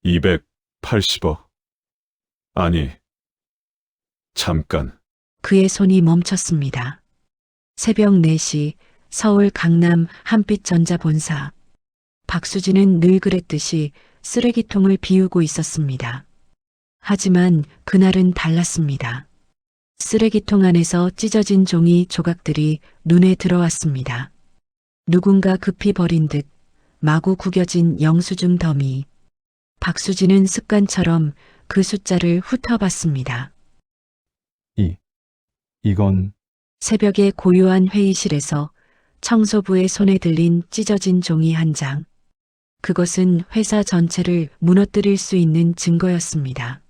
280억. 아니, 잠깐. 그의 손이 멈췄습니다. 새벽 4시 서울 강남 한빛전자 본사. 박수진은 늘 그랬듯이 쓰레기통을 비우고 있었습니다. 하지만 그날은 달랐습니다. 쓰레기통 안에서 찢어진 종이 조각들이 눈에 들어왔습니다. 누군가 급히 버린 듯 마구 구겨진 영수증 더미. 박수진은 습관처럼 그 숫자를 훑어봤습니다. 이건 새벽에 고요한 회의실에서 청소부의 손에 들린 찢어진 종이 한 장. 그것은 회사 전체를 무너뜨릴 수 있는 증거였습니다.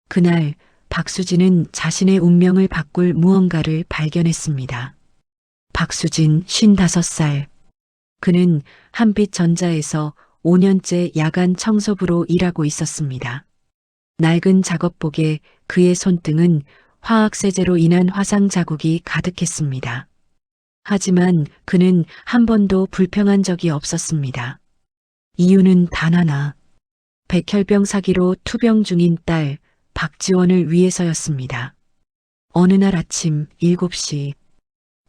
그날 박수진은 자신의 운명을 바꿀 무언가를 발견했습니다. 박수진 55살. 그는 한빛전자에서 5년째 야간 청소부로 일하고 있었습니다. 낡은 작업복에 그의 손등은 화학세제로 인한 화상 자국이 가득했습니다. 하지만 그는 한 번도 불평한 적이 없었습니다. 이유는 단 하나. 백혈병 사기로 투병 중인 딸 박지원을 위해서였습니다. 어느 날 아침 7시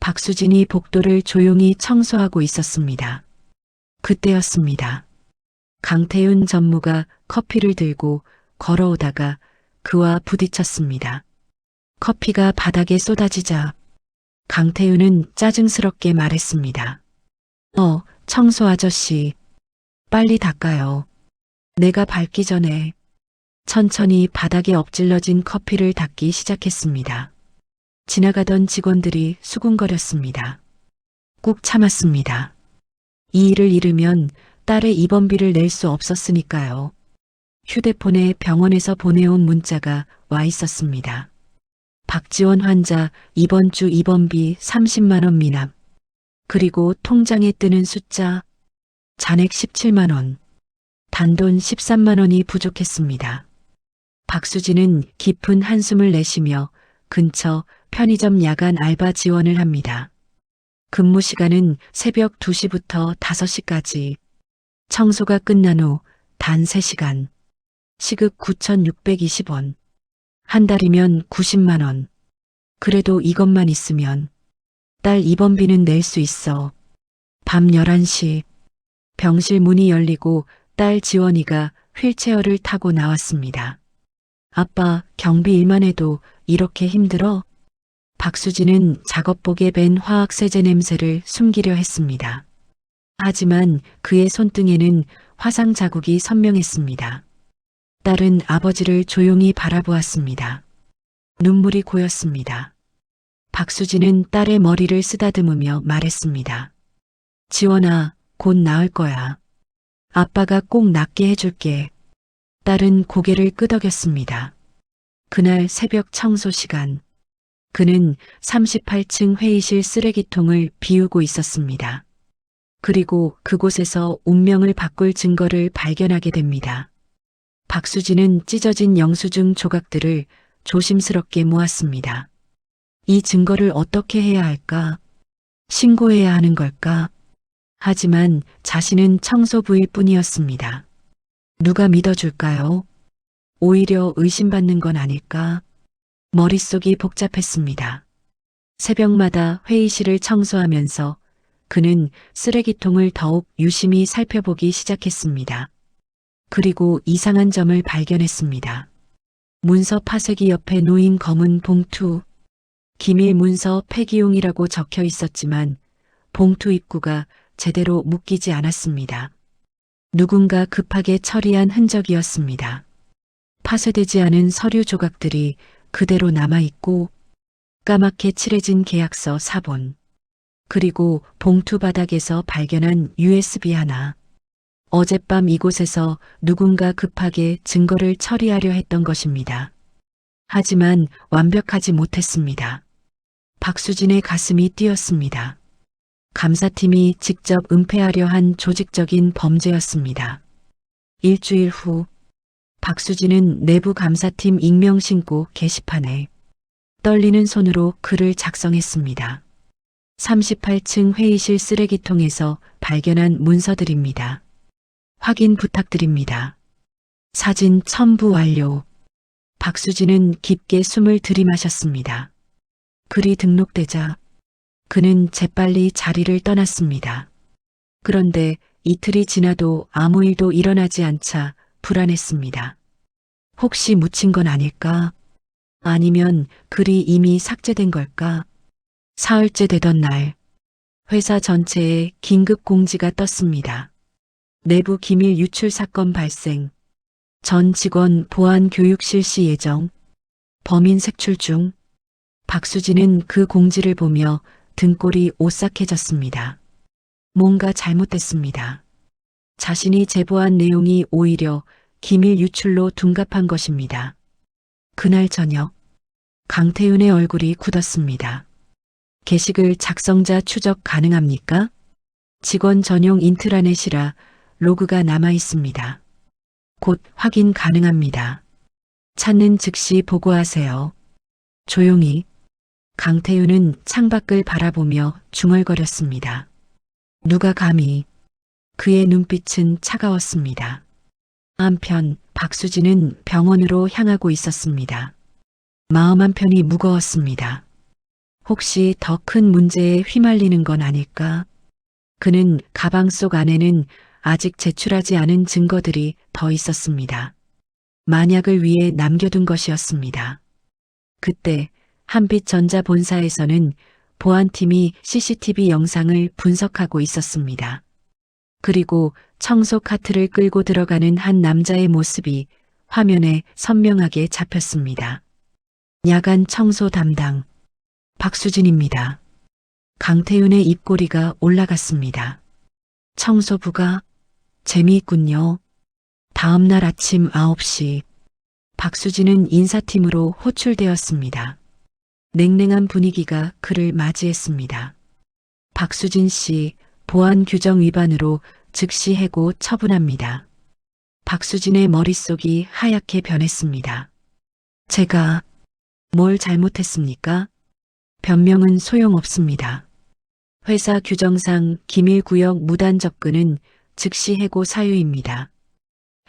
박수진이 복도를 조용히 청소하고 있었습니다. 그때였습니다. 강태윤 전무가 커피를 들고 걸어오다가 그와 부딪혔습니다. 커피가 바닥에 쏟아지자 강태윤은 짜증스럽게 말했습니다. 청소 아저씨. 빨리 닦아요. 내가 밟기 전에. 천천히 바닥에 엎질러진 커피를 닦기 시작했습니다. 지나가던 직원들이 수군거렸습니다. 꾹 참았습니다. 이 일을 잃으면 딸의 입원비를 낼 수 없었으니까요. 휴대폰에 병원에서 보내온 문자가 와 있었습니다. 박지원 환자 이번 주 입원비 30만 원 미납. 그리고 통장에 뜨는 숫자 잔액 17만 원. 단돈 13만 원이 부족했습니다. 박수진은 깊은 한숨을 내쉬며 근처 편의점 야간 알바 지원을 합니다. 근무 시간은 새벽 2시부터 5시까지. 청소가 끝난 후 단 3시간. 시급 9,620원. 한 달이면 90만 원. 그래도 이것만 있으면 딸 입원비는 낼 수 있어. 밤 11시 병실 문이 열리고 딸 지원이가 휠체어를 타고 나왔습니다. 아빠, 경비 일만 해도 이렇게 힘들어? 박수진은 작업복에 밴 화학세제 냄새를 숨기려 했습니다. 하지만 그의 손등에는 화상 자국이 선명했습니다. 딸은 아버지를 조용히 바라보았습니다. 눈물이 고였습니다. 박수진은 딸의 머리를 쓰다듬으며 말했습니다. 지원아, 곧 나을 거야. 아빠가 꼭 낫게 해줄게. 딸은 고개를 끄덕였습니다. 그날 새벽 청소 시간. 그는 38층 회의실 쓰레기통을 비우고 있었습니다. 그리고 그곳에서 운명을 바꿀 증거를 발견하게 됩니다. 박수진은 찢어진 영수증 조각들을 조심스럽게 모았습니다. 이 증거를 어떻게 해야 할까? 신고해야 하는 걸까? 하지만 자신은 청소부일 뿐이었습니다. 누가 믿어줄까요? 오히려 의심받는 건 아닐까? 머릿속이 복잡했습니다. 새벽마다 회의실을 청소하면서 그는 쓰레기통을 더욱 유심히 살펴보기 시작했습니다. 그리고 이상한 점을 발견했습니다. 문서 파쇄기 옆에 놓인 검은 봉투. 기밀 문서 폐기용이라고 적혀 있었지만 봉투 입구가 제대로 묶이지 않았습니다. 누군가 급하게 처리한 흔적이었습니다. 파쇄되지 않은 서류 조각들이 그대로 남아있고 까맣게 칠해진 계약서 사본. 그리고 봉투 바닥에서 발견한 USB 하나. 어젯밤 이곳에서 누군가 급하게 증거를 처리하려 했던 것입니다. 하지만 완벽하지 못했습니다. 박수진의 가슴이 뛰었습니다. 감사팀이 직접 은폐하려 한 조직적인 범죄였습니다. 일주일 후 박수진은 내부 감사팀 익명 신고 게시판에 떨리는 손으로 글을 작성했습니다. 38층 회의실 쓰레기통에서 발견한 문서들입니다. 확인 부탁드립니다. 사진 첨부 완료. 박수진은 깊게 숨을 들이마셨습니다. 글이 등록되자 그는 재빨리 자리를 떠났습니다. 그런데 이틀이 지나도 아무 일도 일어나지 않자 불안했습니다. 혹시 묻힌 건 아닐까? 아니면 글이 이미 삭제된 걸까? 사흘째 되던 날, 회사 전체에 긴급 공지가 떴습니다. 내부 기밀 유출 사건 발생, 전 직원 보안 교육 실시 예정, 범인 색출 중. 박수진은 그 공지를 보며 등골이 오싹해졌습니다. 뭔가 잘못됐습니다. 자신이 제보한 내용이 오히려 기밀 유출로 둔갑한 것입니다. 그날 저녁, 강태윤의 얼굴이 굳었습니다. 게시글 작성자 추적 가능합니까? 직원 전용 인트라넷이라 로그가 남아 있습니다. 곧 확인 가능합니다. 찾는 즉시 보고하세요. 조용히. 강태윤은 창밖을 바라보며 중얼거렸습니다. 누가 감히. 그의 눈빛은 차가웠습니다. 한편 박수진은 병원으로 향하고 있었습니다. 마음 한편이 무거웠습니다. 혹시 더 큰 문제에 휘말리는 건 아닐까? 그는 가방 속 안에는 아직 제출하지 않은 증거들이 더 있었습니다. 만약을 위해 남겨둔 것이었습니다. 그때 한빛전자 본사에서는 보안팀이 CCTV 영상을 분석하고 있었습니다. 그리고 청소 카트를 끌고 들어가는 한 남자의 모습이 화면에 선명하게 잡혔습니다. 야간 청소 담당 박수진입니다. 강태윤의 입꼬리가 올라갔습니다. 청소부가 재미있군요. 다음 날 아침 9시 박수진은 인사팀으로 호출되었습니다. 냉랭한 분위기가 그를 맞이했습니다. 박수진 씨, 보안 규정 위반으로 즉시 해고 처분합니다. 박수진의 머릿속이 하얗게 변했습니다. 제가 뭘 잘못했습니까? 변명은 소용없습니다. 회사 규정상 기밀구역 무단 접근은 즉시 해고 사유입니다.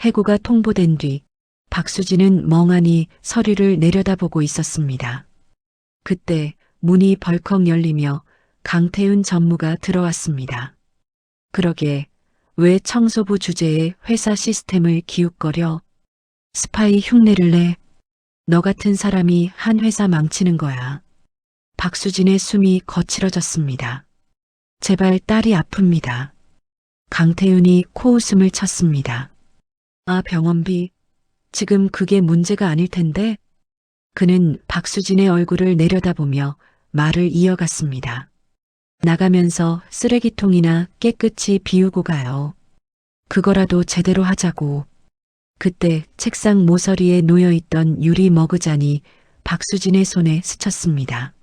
해고가 통보된 뒤 박수진은 멍하니 서류를 내려다보고 있었습니다. 그때 문이 벌컥 열리며 강태윤 전무가 들어왔습니다. 그러게 왜 청소부 주제에 회사 시스템을 기웃거려? 스파이 흉내를 내? 너 같은 사람이 한 회사 망치는 거야. 박수진의 숨이 거칠어졌습니다. 제발 딸이 아픕니다. 강태윤이 코웃음을 쳤습니다. 아, 병원비. 지금 그게 문제가 아닐 텐데. 그는 박수진의 얼굴을 내려다보며 말을 이어갔습니다. 나가면서 쓰레기통이나 깨끗이 비우고 가요. 그거라도 제대로 하자고. 그때 책상 모서리에 놓여있던 유리 머그잔이 박수진의 손에 스쳤습니다.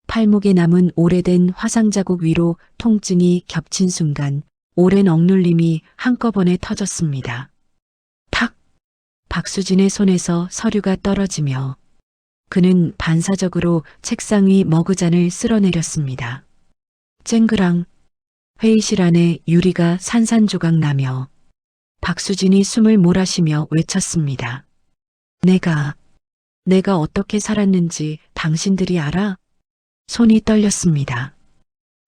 팔목에 남은 오래된 화상 자국 위로 통증이 겹친 순간 오랜 억눌림이 한꺼번에 터졌습니다. 탁! 박수진의 손에서 서류가 떨어지며 그는 반사적으로 책상 위 머그잔을 쓸어내렸습니다. 쨍그랑 회의실 안에 유리가 산산조각 나며 박수진이 숨을 몰아쉬며 외쳤습니다. 내가 어떻게 살았는지 당신들이 알아? 손이 떨렸습니다.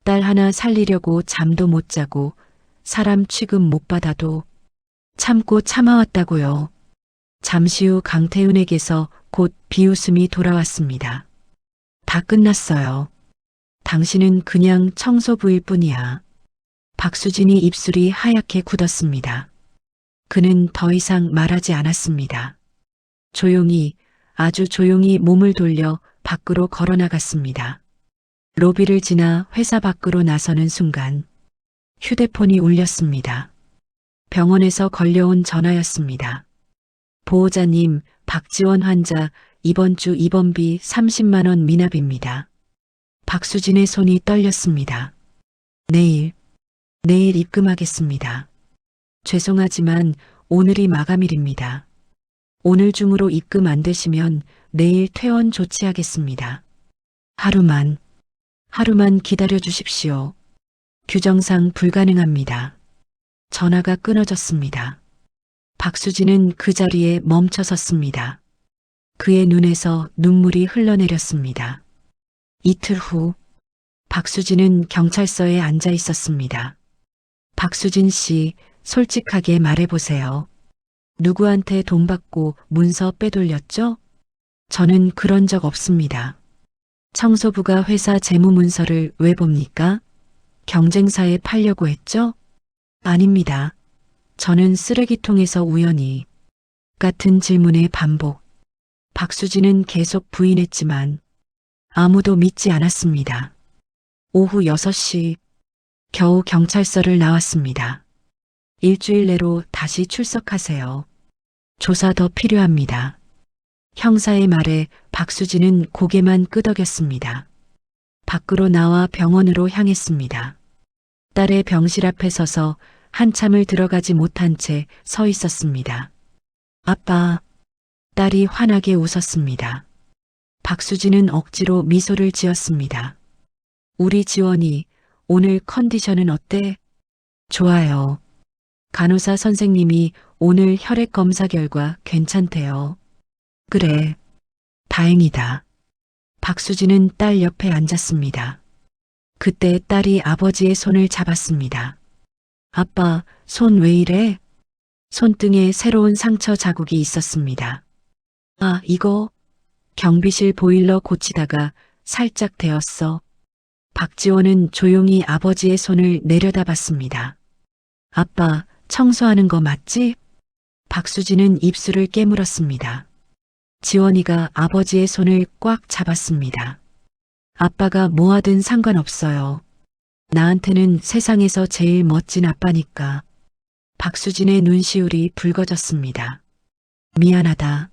딸 하나 살리려고 잠도 못 자고 사람 취급 못 받아도 참고 참아왔다고요. 잠시 후 강태윤에게서 곧 비웃음이 돌아왔습니다. 다 끝났어요. 당신은 그냥 청소부일 뿐이야. 박수진이 입술이 하얗게 굳었습니다. 그는 더 이상 말하지 않았습니다. 조용히, 아주 조용히 몸을 돌려 밖으로 걸어 나갔습니다. 로비를 지나 회사 밖으로 나서는 순간 휴대폰이 울렸습니다. 병원에서 걸려온 전화였습니다. 보호자님, 박지원 환자 이번 주 입원비 30만 원 미납입니다. 박수진의 손이 떨렸습니다. 내일 입금하겠습니다. 죄송하지만 오늘이 마감일입니다. 오늘 중으로 입금 안 되시면 내일 퇴원 조치하겠습니다. 하루만 기다려 주십시오. 규정상 불가능합니다. 전화가 끊어졌습니다. 박수진은 그 자리에 멈춰 섰습니다. 그의 눈에서 눈물이 흘러내렸습니다. 이틀 후 박수진은 경찰서에 앉아 있었습니다. 박수진 씨, 솔직하게 말해보세요. 누구한테 돈 받고 문서 빼돌렸죠? 저는 그런 적 없습니다. 청소부가 회사 재무문서를 왜 봅니까? 경쟁사에 팔려고 했죠? 아닙니다. 저는 쓰레기통에서 우연히. 같은 질문의 반복. 박수진은 계속 부인했지만 아무도 믿지 않았습니다. 오후 6시 겨우 경찰서를 나왔습니다. 일주일 내로 다시 출석하세요. 조사 더 필요합니다. 형사의 말에 박수진은 고개만 끄덕였습니다. 밖으로 나와 병원으로 향했습니다. 딸의 병실 앞에 서서 한참을 들어가지 못한 채 서 있었습니다. 아빠, 딸이 환하게 웃었습니다. 박수진은 억지로 미소를 지었습니다. 우리 지원이 오늘 컨디션은 어때? 좋아요. 간호사 선생님이 오늘 혈액 검사 결과 괜찮대요. 그래, 다행이다. 박수진은 딸 옆에 앉았습니다. 그때 딸이 아버지의 손을 잡았습니다. 아빠, 손 왜 이래? 손등에 새로운 상처 자국이 있었습니다. 아, 이거 경비실 보일러 고치다가 살짝 데었어. 박지원은 조용히 아버지의 손을 내려다봤습니다. 아빠, 청소하는 거 맞지? 박수진은 입술을 깨물었습니다. 지원이가 아버지의 손을 꽉 잡았습니다. 아빠가 뭐 하든 상관없어요. 나한테는 세상에서 제일 멋진 아빠니까. 박수진의 눈시울이 붉어졌습니다. 미안하다.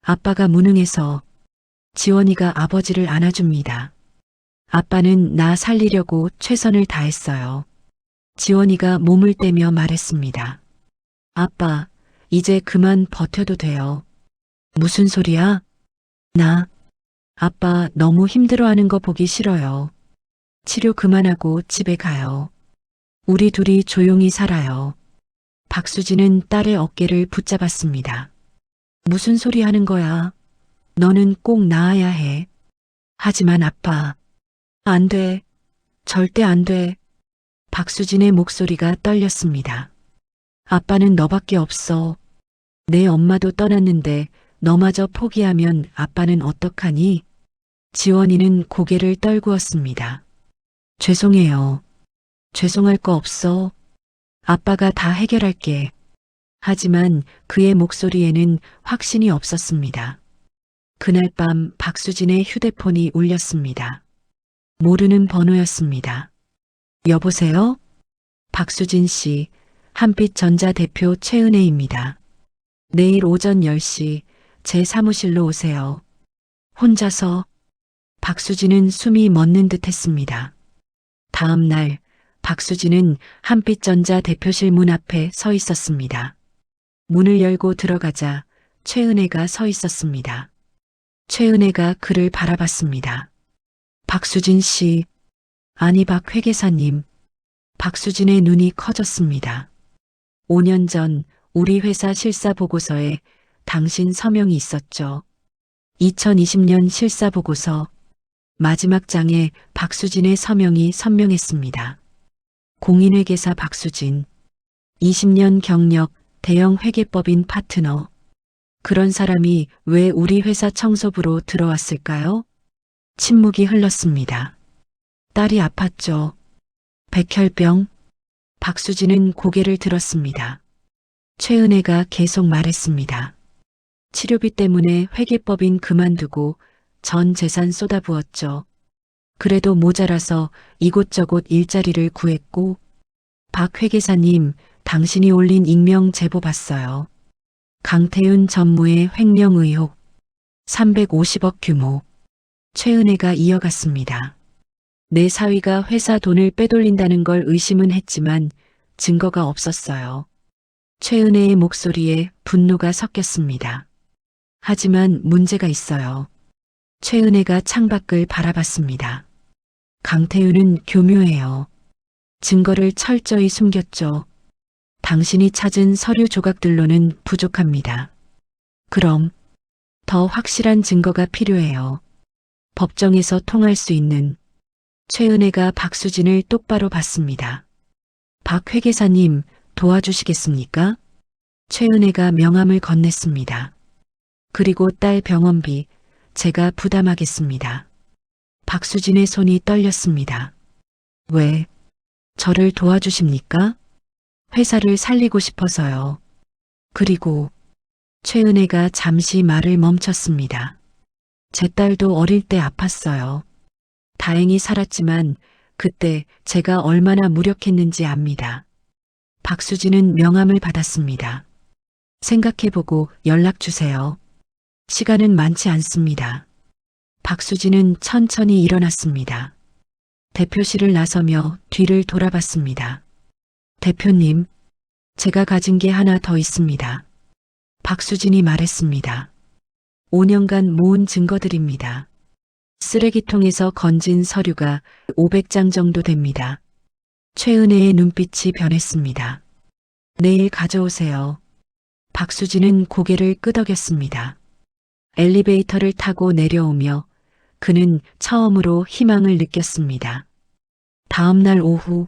아빠가 무능해서. 지원이가 아버지를 안아줍니다. 아빠는 나 살리려고 최선을 다했어요. 지원이가 몸을 떼며 말했습니다. 아빠, 이제 그만 버텨도 돼요. 무슨 소리야? 아빠 너무 힘들어하는 거 보기 싫어요. 치료 그만하고 집에 가요. 우리 둘이 조용히 살아요. 박수진은 딸의 어깨를 붙잡았습니다. 무슨 소리 하는 거야? 너는 꼭 나아야 해. 하지만 아빠, 안 돼. 절대 안 돼. 박수진의 목소리가 떨렸습니다. 아빠는 너밖에 없어. 내 엄마도 떠났는데 너마저 포기하면 아빠는 어떡하니? 지원이는 고개를 떨구었습니다. 죄송해요. 죄송할 거 없어. 아빠가 다 해결할게. 하지만 그의 목소리에는 확신이 없었습니다. 그날 밤 박수진의 휴대폰이 울렸습니다. 모르는 번호였습니다. 여보세요? 박수진 씨, 한빛전자 대표 최은혜입니다. 내일 오전 10시 제 사무실로 오세요. 혼자서. 박수진은 숨이 멎는 듯 했습니다. 다음 날 박수진은 한빛전자 대표실 문 앞에 서 있었습니다. 문을 열고 들어가자 최은혜가 서 있었습니다. 최은혜가 그를 바라봤습니다. 박수진 씨, 아니 박 회계사님. 박수진의 눈이 커졌습니다. 5년 전 우리 회사 실사 보고서에 당신 서명이 있었죠. 2020년 실사 보고서 마지막 장에 박수진의 서명이 선명했습니다. 공인회계사 박수진, 20년 경력 대형 회계법인 파트너. 그런 사람이 왜 우리 회사 청소부로 들어왔을까요? 침묵이 흘렀습니다. 딸이 아팠죠. 백혈병. 박수진은 고개를 들었습니다. 최은혜가 계속 말했습니다. 치료비 때문에 회계법인 그만두고 전 재산 쏟아부었죠. 그래도 모자라서 이곳저곳 일자리를 구했고, 박 회계사님, 당신이 올린 익명 제보 봤어요. 강태윤 전무의 횡령 의혹, 350억 규모. 최은혜가 이어갔습니다. 내 사위가 회사 돈을 빼돌린다는 걸 의심은 했지만 증거가 없었어요. 최은혜의 목소리에 분노가 섞였습니다. 하지만 문제가 있어요. 최은혜가 창밖을 바라봤습니다. 강태윤은 교묘해요. 증거를 철저히 숨겼죠. 당신이 찾은 서류 조각들로는 부족합니다. 그럼 더 확실한 증거가 필요해요. 법정에서 통할 수 있는. 최은혜가 박수진을 똑바로 봤습니다. 박 회계사님, 도와주시겠습니까? 최은혜가 명함을 건넸습니다. 그리고 딸 병원비 제가 부담하겠습니다. 박수진의 손이 떨렸습니다. 왜 저를 도와주십니까? 회사를 살리고 싶어서요. 그리고 최은혜가 잠시 말을 멈췄습니다. 제 딸도 어릴 때 아팠어요. 다행히 살았지만 그때 제가 얼마나 무력했는지 압니다. 박수진은 명함을 받았습니다. 생각해보고 연락 주세요. 시간은 많지 않습니다. 박수진은 천천히 일어났습니다. 대표실을 나서며 뒤를 돌아봤습니다. 대표님, 제가 가진 게 하나 더 있습니다. 박수진이 말했습니다. 5년간 모은 증거들입니다. 쓰레기통에서 건진 서류가 500장 정도 됩니다. 최은혜의 눈빛이 변했습니다. 내일 가져오세요. 박수진은 고개를 끄덕였습니다. 엘리베이터를 타고 내려오며 그는 처음으로 희망을 느꼈습니다. 다음 날 오후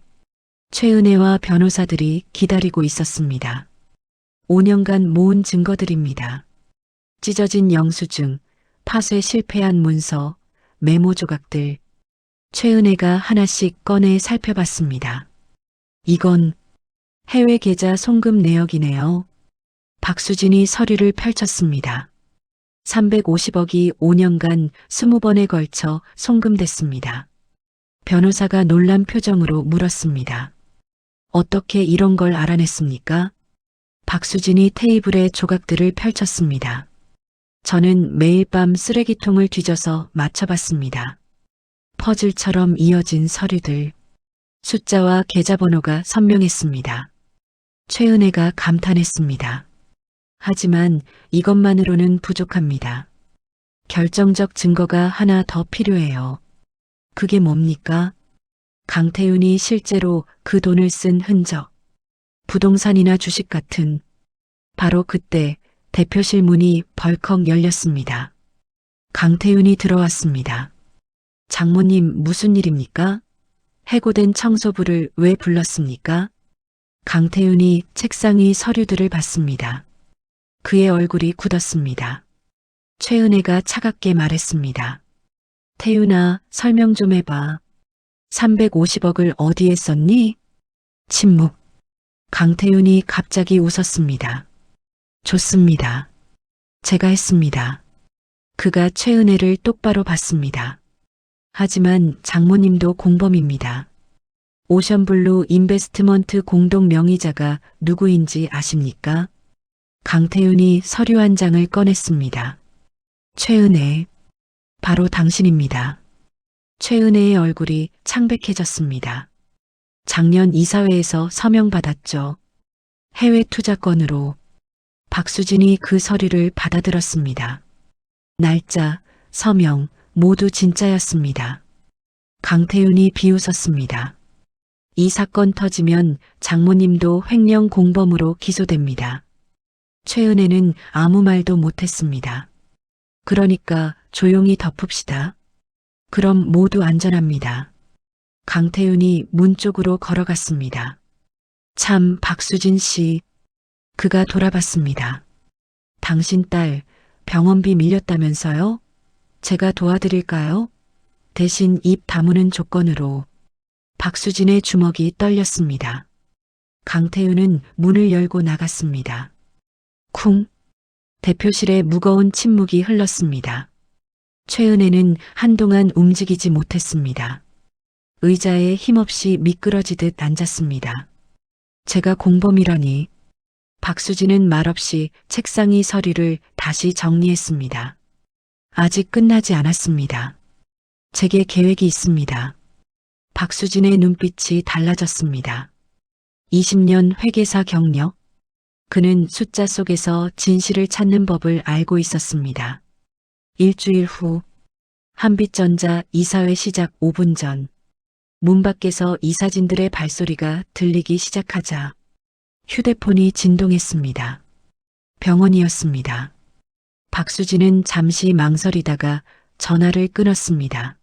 최은혜와 변호사들이 기다리고 있었습니다. 5년간 모은 증거들입니다. 찢어진 영수증, 파쇄 실패한 문서, 메모 조각들. 최은혜가 하나씩 꺼내 살펴봤습니다. 이건 해외 계좌 송금 내역이네요. 박수진이 서류를 펼쳤습니다. 350억이 5년간 20번에 걸쳐 송금됐습니다. 변호사가 놀란 표정으로 물었습니다. 어떻게 이런 걸 알아냈습니까? 박수진이 테이블에 조각들을 펼쳤습니다. 저는 매일 밤 쓰레기통을 뒤져서 맞춰봤습니다. 퍼즐처럼 이어진 서류들, 숫자와 계좌번호가 선명했습니다. 최은혜가 감탄했습니다. 하지만 이것만으로는 부족합니다. 결정적 증거가 하나 더 필요해요. 그게 뭡니까? 강태윤이 실제로 그 돈을 쓴 흔적, 부동산이나 주식 같은. 바로 그때 대표실 문이 벌컥 열렸습니다. 강태윤이 들어왔습니다. 장모님, 무슨 일입니까? 해고된 청소부를 왜 불렀습니까? 강태윤이 책상 위 서류들을 봤습니다. 그의 얼굴이 굳었습니다. 최은혜가 차갑게 말했습니다. 태윤아, 설명 좀 해봐. 350억을 어디에 썼니? 침묵. 강태윤이 갑자기 웃었습니다. 좋습니다. 제가 했습니다. 그가 최은혜를 똑바로 봤습니다. 하지만 장모님도 공범입니다. 오션블루 인베스트먼트 공동 명의자가 누구인지 아십니까? 강태윤이 서류 한 장을 꺼냈습니다. 최은혜, 바로 당신입니다. 최은혜의 얼굴이 창백해졌습니다. 작년 이사회에서 서명받았죠. 해외 투자건으로. 박수진이 그 서류를 받아들었습니다. 날짜, 서명 모두 진짜였습니다. 강태윤이 비웃었습니다. 이 사건 터지면 장모님도 횡령 공범으로 기소됩니다. 최은혜는 아무 말도 못했습니다. 그러니까 조용히 덮읍시다. 그럼 모두 안전합니다. 강태윤이 문 쪽으로 걸어갔습니다. 참, 박수진 씨. 그가 돌아봤습니다. 당신 딸 병원비 밀렸다면서요? 제가 도와드릴까요? 대신 입 다무는 조건으로. 박수진의 주먹이 떨렸습니다. 강태윤은 문을 열고 나갔습니다. 쿵. 대표실에 무거운 침묵이 흘렀습니다. 최은혜는 한동안 움직이지 못했습니다. 의자에 힘없이 미끄러지듯 앉았습니다. 제가 공범이라니. 박수진은 말없이 책상 위 서류를 다시 정리했습니다. 아직 끝나지 않았습니다. 제게 계획이 있습니다. 박수진의 눈빛이 달라졌습니다. 20년 회계사 경력. 그는 숫자 속에서 진실을 찾는 법을 알고 있었습니다. 일주일 후 한빛전자 이사회 시작 5분 전 문 밖에서 이사진들의 발소리가 들리기 시작하자 휴대폰이 진동했습니다. 병원이었습니다. 박수진은 잠시 망설이다가 전화를 끊었습니다.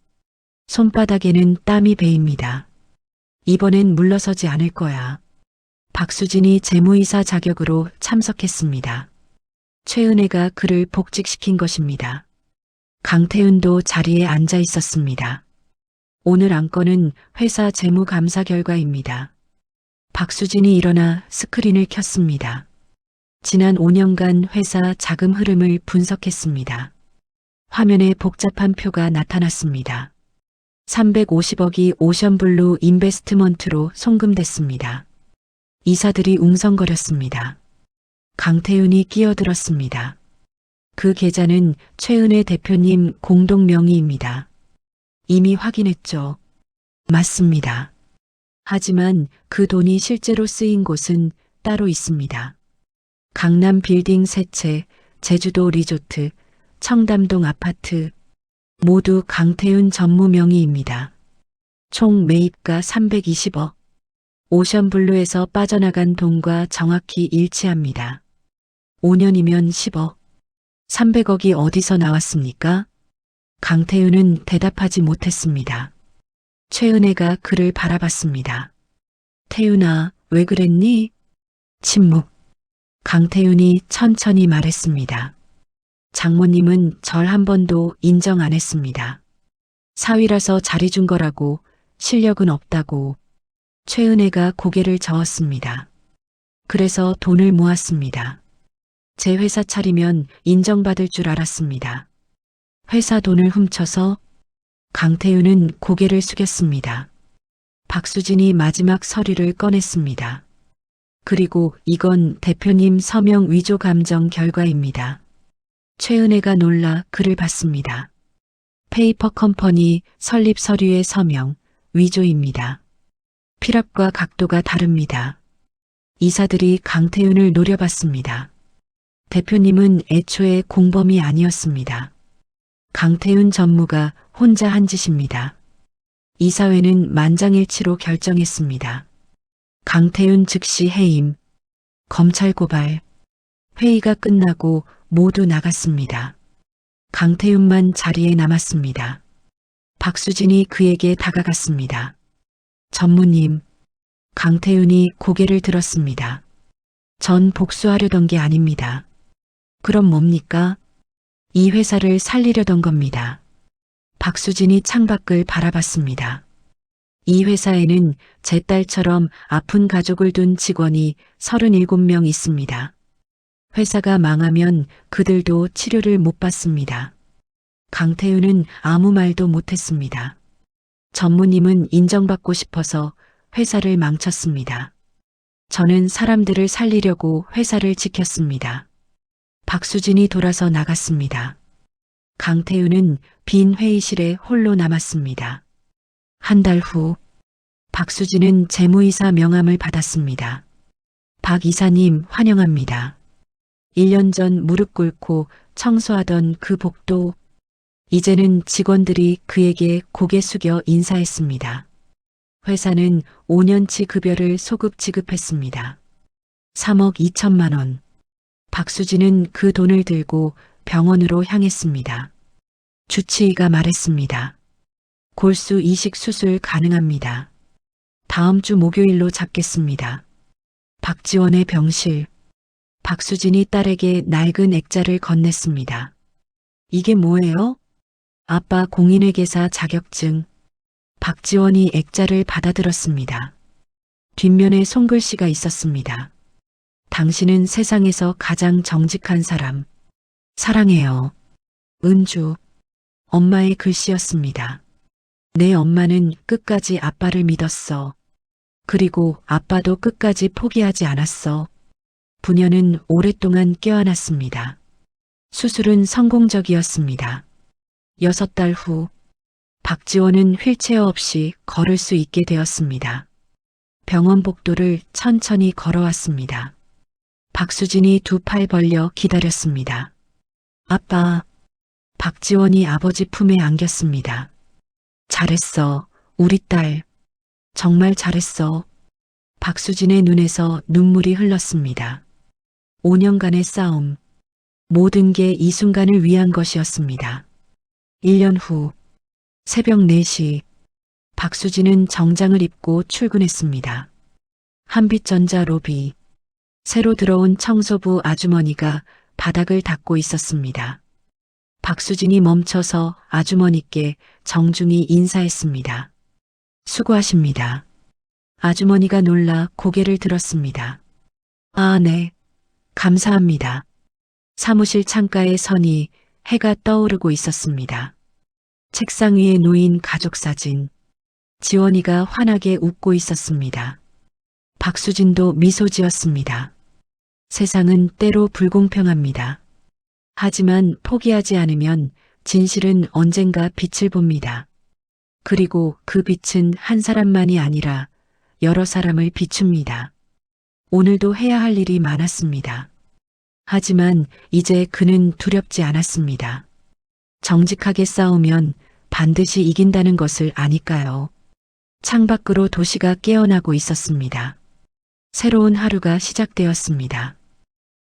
손바닥에는 땀이 배입니다. 이번엔 물러서지 않을 거야. 박수진이 재무이사 자격으로 참석했습니다. 최은혜가 그를 복직시킨 것입니다. 강태윤도 자리에 앉아 있었습니다. 오늘 안건은 회사 재무감사 결과입니다. 박수진이 일어나 스크린을 켰습니다. 지난 5년간 회사 자금 흐름을 분석했습니다. 화면에 복잡한 표가 나타났습니다. 350억이 오션블루 인베스트먼트로 송금됐습니다. 이사들이 웅성거렸습니다. 강태윤이 끼어들었습니다. 그 계좌는 최은혜 대표님 공동 명의입니다. 이미 확인했죠. 맞습니다. 하지만 그 돈이 실제로 쓰인 곳은 따로 있습니다. 강남 빌딩 3채, 제주도 리조트, 청담동 아파트, 모두 강태윤 전무 명의입니다. 총 매입가 320억. 오션블루에서 빠져나간 돈과 정확히 일치합니다. 5년이면 10억. 300억이 어디서 나왔습니까? 강태윤은 대답하지 못했습니다. 최은혜가 그를 바라봤습니다. 태윤아, 왜 그랬니? 침묵. 강태윤이 천천히 말했습니다. 장모님은 절 한 번도 인정 안 했습니다. 사위라서 자리 준 거라고, 실력은 없다고. 최은혜가 고개를 저었습니다. 그래서 돈을 모았습니다. 제 회사 차리면 인정받을 줄 알았습니다. 회사 돈을 훔쳐서. 강태윤은 고개를 숙였습니다. 박수진이 마지막 서류를 꺼냈습니다. 그리고 이건 대표님 서명 위조 감정 결과입니다. 최은혜가 놀라 글을 봤습니다. 페이퍼 컴퍼니 설립 서류의 서명, 위조입니다. 필압과 각도가 다릅니다. 이사들이 강태윤을 노려봤습니다. 대표님은 애초에 공범이 아니었습니다. 강태윤 전무가 혼자 한 짓입니다. 이사회는 만장일치로 결정했습니다. 강태윤 즉시 해임, 검찰 고발. 회의가 끝나고 모두 나갔습니다. 강태윤만 자리에 남았습니다. 박수진이 그에게 다가갔습니다. 전무님, 강태윤이 고개를 들었습니다. 전 복수하려던 게 아닙니다. 그럼 뭡니까? 이 회사를 살리려던 겁니다. 박수진이 창밖을 바라봤습니다. 이 회사에는 제 딸처럼 아픈 가족을 둔 직원이 37명 있습니다. 회사가 망하면 그들도 치료를 못 받습니다. 강태윤은 아무 말도 못했습니다. 전무님은 인정받고 싶어서 회사를 망쳤습니다. 저는 사람들을 살리려고 회사를 지켰습니다. 박수진이 돌아서 나갔습니다. 강태윤은 빈 회의실에 홀로 남았습니다. 한 달 후, 박수진은 재무이사 명함을 받았습니다. 박 이사님 환영합니다. 1년 전 무릎 꿇고 청소하던 그 복도, 이제는 직원들이 그에게 고개 숙여 인사했습니다. 회사는 5년치 급여를 소급 지급했습니다. 3억 2천만 원. 박수진은 그 돈을 들고 병원으로 향했습니다. 주치의가 말했습니다. 골수 이식 수술 가능합니다. 다음 주 목요일로 잡겠습니다. 박지원의 병실. 박수진이 딸에게 낡은 액자를 건넸습니다. 이게 뭐예요? 아빠 공인회계사 자격증. 박지원이 액자를 받아들었습니다. 뒷면에 손글씨가 있었습니다. 당신은 세상에서 가장 정직한 사람. 사랑해요. 은주. 엄마의 글씨였습니다. 내 엄마는 끝까지 아빠를 믿었어. 그리고 아빠도 끝까지 포기하지 않았어. 부녀는 오랫동안 껴안았습니다. 수술은 성공적이었습니다. 6달 후, 박지원은 휠체어 없이 걸을 수 있게 되었습니다. 병원 복도를 천천히 걸어왔습니다. 박수진이 두 팔 벌려 기다렸습니다. 아빠. 박지원이 아버지 품에 안겼습니다. 잘했어, 우리 딸. 정말 잘했어. 박수진의 눈에서 눈물이 흘렀습니다. 5년간의 싸움, 모든 게 이 순간을 위한 것이었습니다. 1년 후, 새벽 4시, 박수진은 정장을 입고 출근했습니다. 한빛전자 로비, 새로 들어온 청소부 아주머니가 바닥을 닦고 있었습니다. 박수진이 멈춰서 아주머니께 정중히 인사했습니다. 수고하십니다. 아주머니가 놀라 고개를 들었습니다. 아, 네. 감사합니다. 사무실 창가에 서니 해가 떠오르고 있었습니다. 책상 위에 놓인 가족 사진. 지원이가 환하게 웃고 있었습니다. 박수진도 미소 지었습니다. 세상은 때로 불공평합니다. 하지만 포기하지 않으면 진실은 언젠가 빛을 봅니다. 그리고 그 빛은 한 사람만이 아니라 여러 사람을 비춥니다. 오늘도 해야 할 일이 많았습니다. 하지만 이제 그는 두렵지 않았습니다. 정직하게 싸우면 반드시 이긴다는 것을 아니까요. 창밖으로 도시가 깨어나고 있었습니다. 새로운 하루가 시작되었습니다.